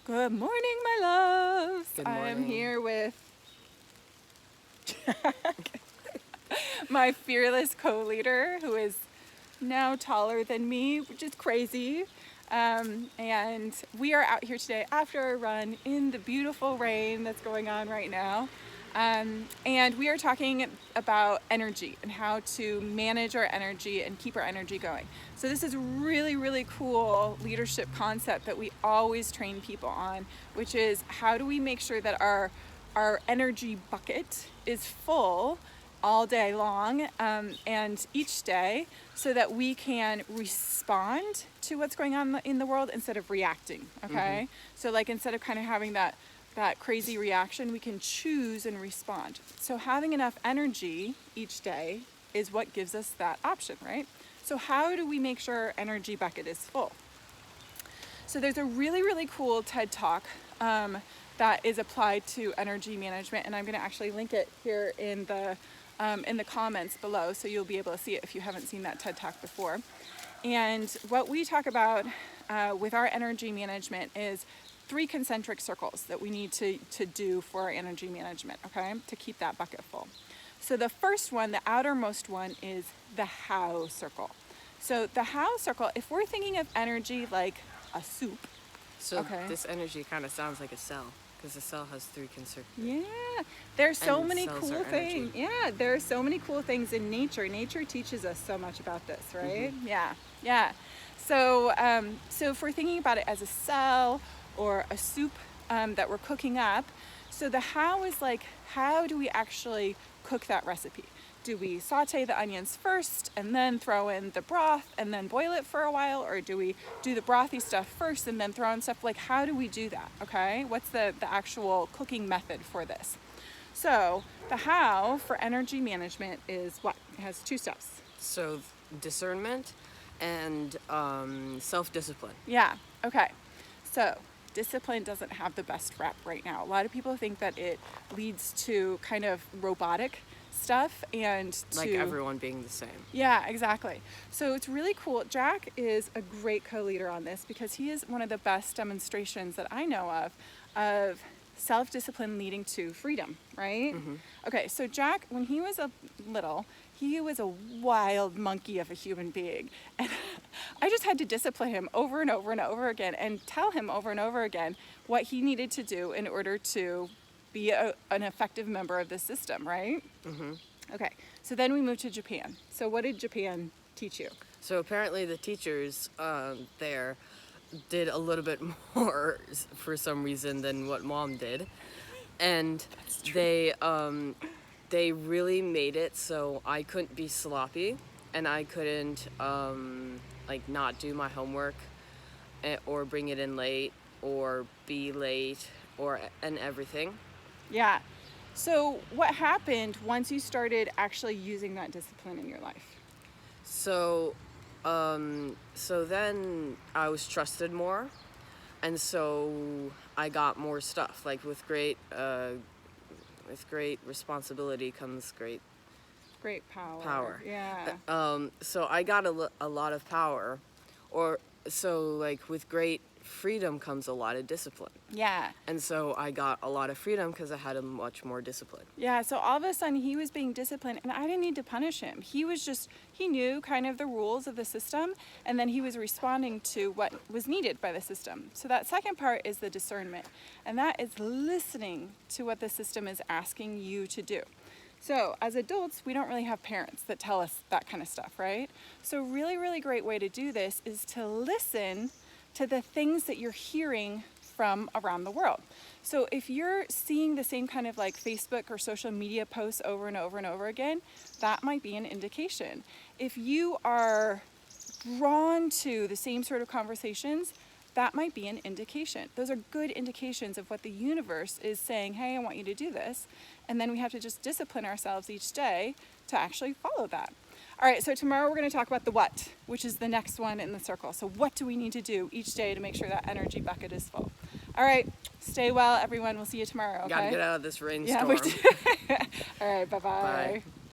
Good morning, my loves. Good morning. I'm here with my fearless co-leader, who is now taller than me, which is crazy. And we are out here today after a run in the beautiful rain that's going on right now. And we are talking about energy and how to manage our energy and keep our energy going. So this is really, really cool leadership concept that we always train people on, which is how do we make sure that our energy bucket is full all day long and each day, so that we can respond to what's going on in the world instead of reacting, okay? So like instead of kind of having that crazy reaction, we can choose and respond. So having enough energy each day is what gives us that option, right? So how do we make sure our energy bucket is full? So there's a really, really cool TED Talk that is applied to energy management, and I'm going to actually link it here in the comments below, so you'll be able to see it if you haven't seen that TED Talk before. And what we talk about with our energy management is 3 concentric circles that we need to do for our energy management, okay, to keep that bucket full. So the first one, the outermost one, is the how circle. So the how circle, if we're thinking of energy like a soup. So okay. This energy kind of sounds like a cell, because a cell has 3 concentric. Yeah, there's so And many cells cool are things. energy. Yeah, there are so many cool things in nature. Nature teaches us so much about this, right? Yeah. So if we're thinking about it as a cell or a soup that we're cooking up, so the how is like, how do we actually cook that recipe? Do we saute the onions first and then throw in the broth and then boil it for a while? Or do we do the brothy stuff first and then throw in stuff? Like, how do we do that, okay? What's the actual cooking method for this? So the how for energy management is what? It has 2 steps. So discernment and self-discipline. Yeah, okay. So discipline doesn't have the best rep right now. A lot of people think that it leads to kind of robotic stuff and to Like everyone being the same. Yeah, exactly. So it's really cool. Jack is a great co-leader on this because he is one of the best demonstrations that I know of self-discipline leading to freedom, right? Okay, so Jack, when he was little, he was a wild monkey of a human being. And I just had to discipline him over and over and over again and tell him over and over again what he needed to do in order to be an effective member of the system, right? Okay, so then we moved to Japan. So what did Japan teach you? So apparently the teachers there did a little bit more for some reason than what Mom did. And they really made it so I couldn't be sloppy and I couldn't not do my homework or bring it in late or be late and everything. Yeah. So what happened once you started actually using that discipline in your life? So then I was trusted more, and so I got more stuff. Like with great responsibility comes great power. Yeah. So I got a lot of power, with great freedom comes a lot of discipline. Yeah. And so I got a lot of freedom because I had a much more discipline. Yeah, so all of a sudden he was being disciplined and I didn't need to punish him. He knew kind of the rules of the system, and then he was responding to what was needed by the system. So that second part is the discernment, and that is listening to what the system is asking you to do. So as adults, we don't really have parents that tell us that kind of stuff, right? So really, really great way to do this is to listen to the things that you're hearing from around the world. So if you're seeing the same kind of like Facebook or social media posts over and over and over again, that might be an indication. If you are drawn to the same sort of conversations, that might be an indication. Those are good indications of what the universe is saying, hey, I want you to do this. And then we have to just discipline ourselves each day to actually follow that. All right, so tomorrow we're going to talk about the what, which is the next one in the circle. So what do we need to do each day to make sure that energy bucket is full? All right, stay well, everyone. We'll see you tomorrow, okay? Gotta get out of this rainstorm. Yeah, All right, bye-bye. Bye.